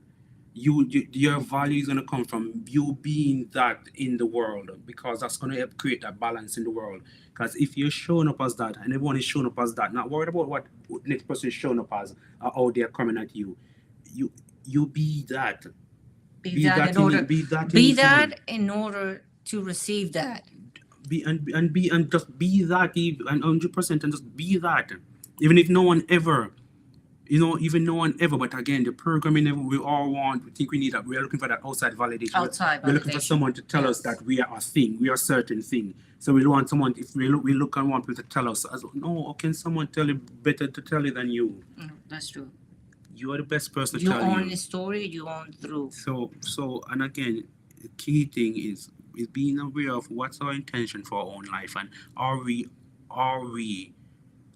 Your value is gonna come from you being that in the world, because that's gonna help create that balance in the world. Because if you're showing up as that and everyone is showing up as that, not worried about what next person is showing up as, or how they're coming at you, you you be that. Be that in order. Be that Be in someone. that in order to receive that. And just be that, and 100%, and just be that, even if no one ever, even no one ever. But again, the programming, we all want, we think we need that. We are looking for that outside validation. Outside We're looking for validation. someone to tell us Yes. that we are a thing, we are a certain thing. So we want someone, if we look and want people to tell us, no, how can someone tell you better to tell you than you? That's true. You are the best person to You tell own you. the story, you own the truth. So, and again, the key thing is being aware of what's our intention for our own life, and are we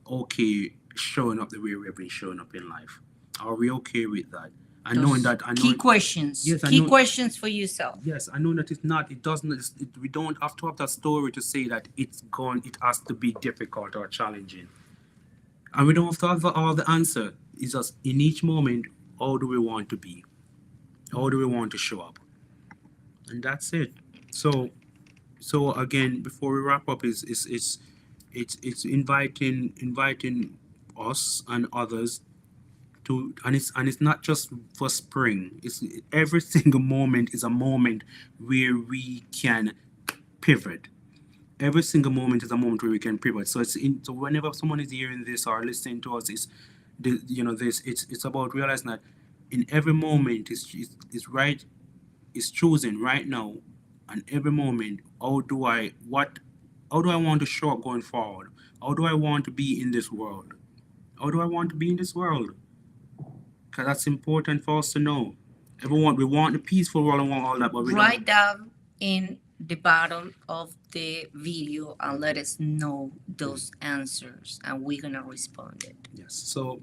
okay showing up the way we've been showing up in life? Are we okay with that? And knowing Those that, I know key questions. Yes, I Key know- questions for yourself. yes, I know that it doesn't. We don't have to have that story to say that it has to be difficult or challenging. And we don't have to have all the answer. It's just in each moment, how do we want to be? How do we want to show up? And that's it. So so again, before we wrap up, it's inviting us and others to, and it's not just for spring. It's every single moment is a moment where we can pivot. Every single moment is a moment where we can pivot. So so whenever someone is hearing this or listening to us, this it's about realizing that in every moment is right, is choosing right now, and every moment, how do I want to show up going forward? How do I want to be in this world? How do I want to be in this world? Because that's important for us to know. Everyone, we want the peaceful world and want all that, but we Write don't. down in the bottom of the video and let us know those answers, and we're gonna respond it. Yes. So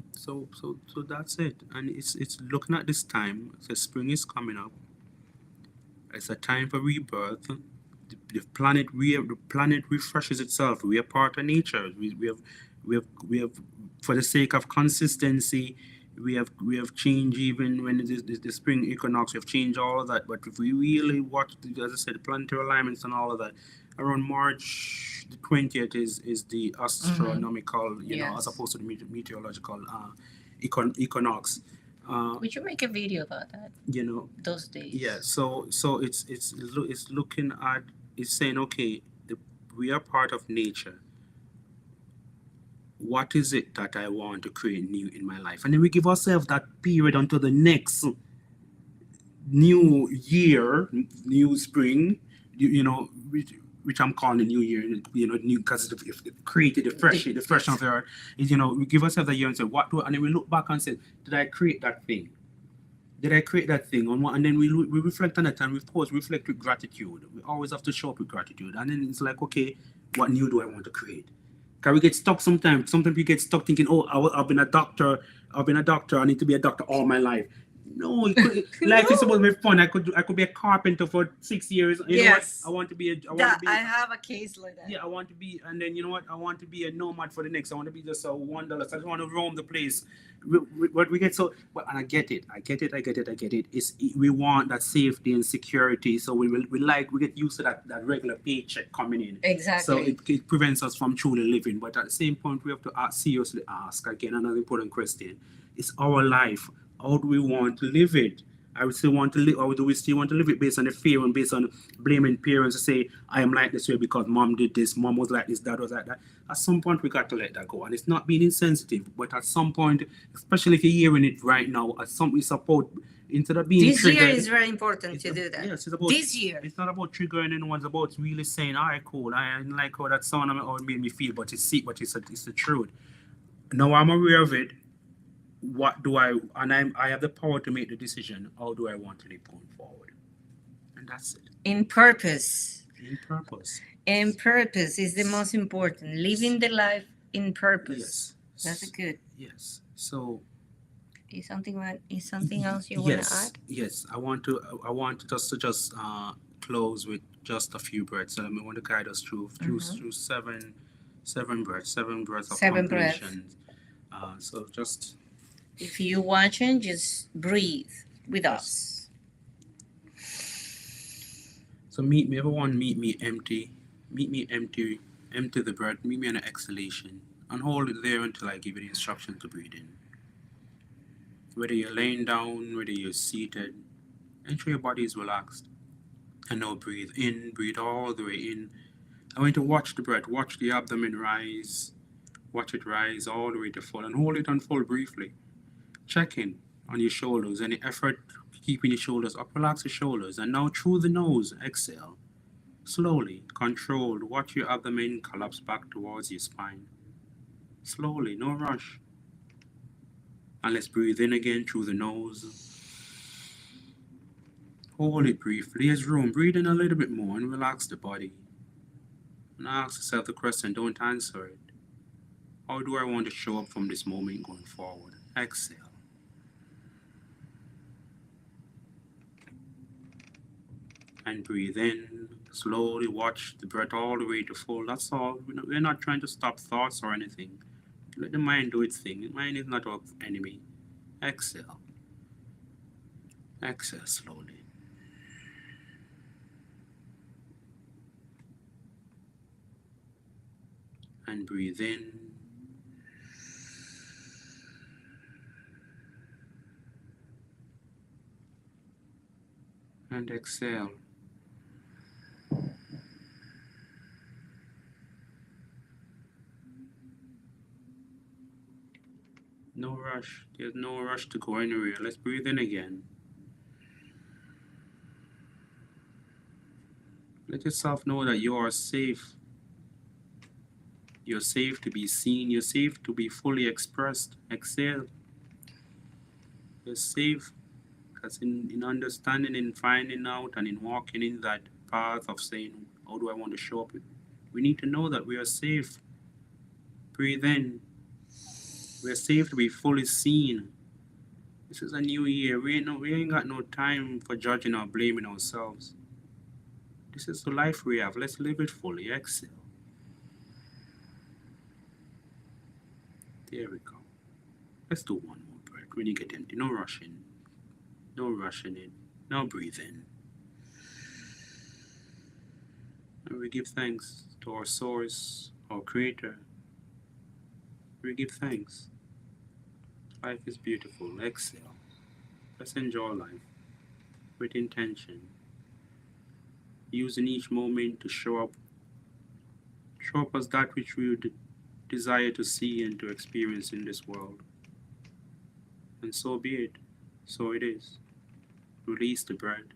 that's it. And it's looking at this time. The spring is coming up. It's a time for rebirth. The planet refreshes itself. We are part of nature. We have for the sake of consistency, we have changed even when it is the spring equinox. We have changed all of that. But if we really watch, as I said, the planetary alignments and all of that, around March the 20th is the astronomical, as Yes. opposed to the meteorological equinox. We should make a video about that You know, those days. yeah. So it's looking at, it's saying, okay, we are part of nature. What is it that I want to create new in my life? And then we give ourselves that period until the next new year, new spring, which I'm calling the new year, new, because it created the fresh of the earth. Is, we give ourselves that year and say, what do, and then we look back and say, did I create that thing? Did I create that thing? And then we reflect on it, and we, of course, reflect with gratitude. We always have to show up with gratitude. And then it's like, okay, what new do I want to create? Because we get stuck sometimes. Sometimes we get stuck thinking, oh, I've been a doctor. I've been a doctor. I need to be a doctor all my life. No, life is supposed to be fun. I could be a carpenter for 6 years. You know what? Yes. I want to be I have a case like that. yeah, I want to be, and then you know what? I want to be a nomad for the next. I want to be just a wanderlust. I just want to roam the place. What we get so, but and I get it. I get it. We want that safety and security. So we get used to that regular paycheck coming in. Exactly. So it prevents us from truly living. But at the same point, we have to seriously ask again another important question: it's our life. How do we want to live it? I would still want to live, or do we still want to live it based on the fear and based on blaming parents to say, I am like this way because mom did this, mom was like this, dad was like that. At some point, we got to let that go. And it's not being insensitive, but at some point, especially if you're hearing it right now, at some it's about, instead of being This year triggered, is very important to do that. yes, it's about This year. It's not about triggering anyone. It's about really saying, all right, cool. I didn't like how that sound made me feel, but it's the truth. Now I'm aware of it. What do I have the power to make the decision. How do I want to live going forward? And that's it. In purpose. In purpose. And purpose is the most important. Living the life in purpose. Yes. That's good. Yes. So Is something else you want to yes, add? yes. I want to just close with just a few breaths. I want to guide us through seven breaths, seven breaths of Seven breaths. completion. So just If you're watching, just breathe with us. so everyone meet me empty. Meet me empty. Empty the breath. Meet me in an exhalation. And hold it there until I give you the instruction to breathe in. Whether you're laying down, whether you're seated, ensure your body is relaxed. And now breathe in, breathe all the way in. I want you to watch the breath, watch the abdomen rise, watch it rise all the way to full, and hold it on full briefly. Check in on your shoulders. Any effort keeping your shoulders up, relax your shoulders. And now through the nose, exhale. Slowly, controlled, watch your abdomen collapse back towards your spine. Slowly, no rush. And let's breathe in again through the nose. Hold it briefly. There's room. Breathe in a little bit more and relax the body. And ask yourself the question, don't answer it. How do I want to show up from this moment going forward? Exhale. And breathe in. Slowly watch the breath all the way to full. That's all. We're not trying to stop thoughts or anything. Let the mind do its thing. The mind is not our enemy. Exhale. Exhale slowly. And breathe in. And exhale. No rush. There's no rush to go anywhere. Let's breathe in again. Let yourself know that you are safe. You're safe to be seen. You're safe to be fully expressed. Exhale. You're safe because in understanding, in finding out, and in walking in that path of saying, how do I want to show up? We need to know that we are safe. Breathe in. We're safe to be fully seen. This is a new year. We ain't got no time for judging or blaming ourselves. This is the life we have. Let's live it fully. Exhale. There we go. Let's do one more breath. When you get empty, no rushing. No rushing in. Now breathe in. And we give thanks to our source, our creator. We give thanks. Life is beautiful. Exhale. Let's enjoy life with intention. Using each moment to show up. Show up as that which we would desire to see and to experience in this world. And so be it. So it is. Release the bread.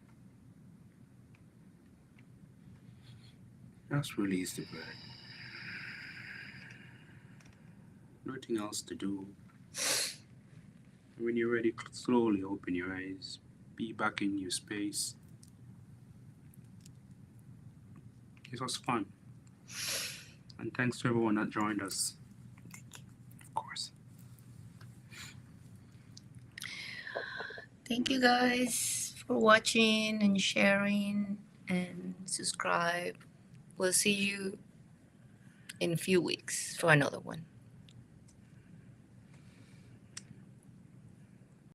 Just release the bread. Nothing else to do. When you're ready, slowly open your eyes. Be back in your space. It was fun. And thanks to everyone that joined us. Of course. Thank you guys for watching and sharing and subscribe. We'll see you in a few weeks for another one.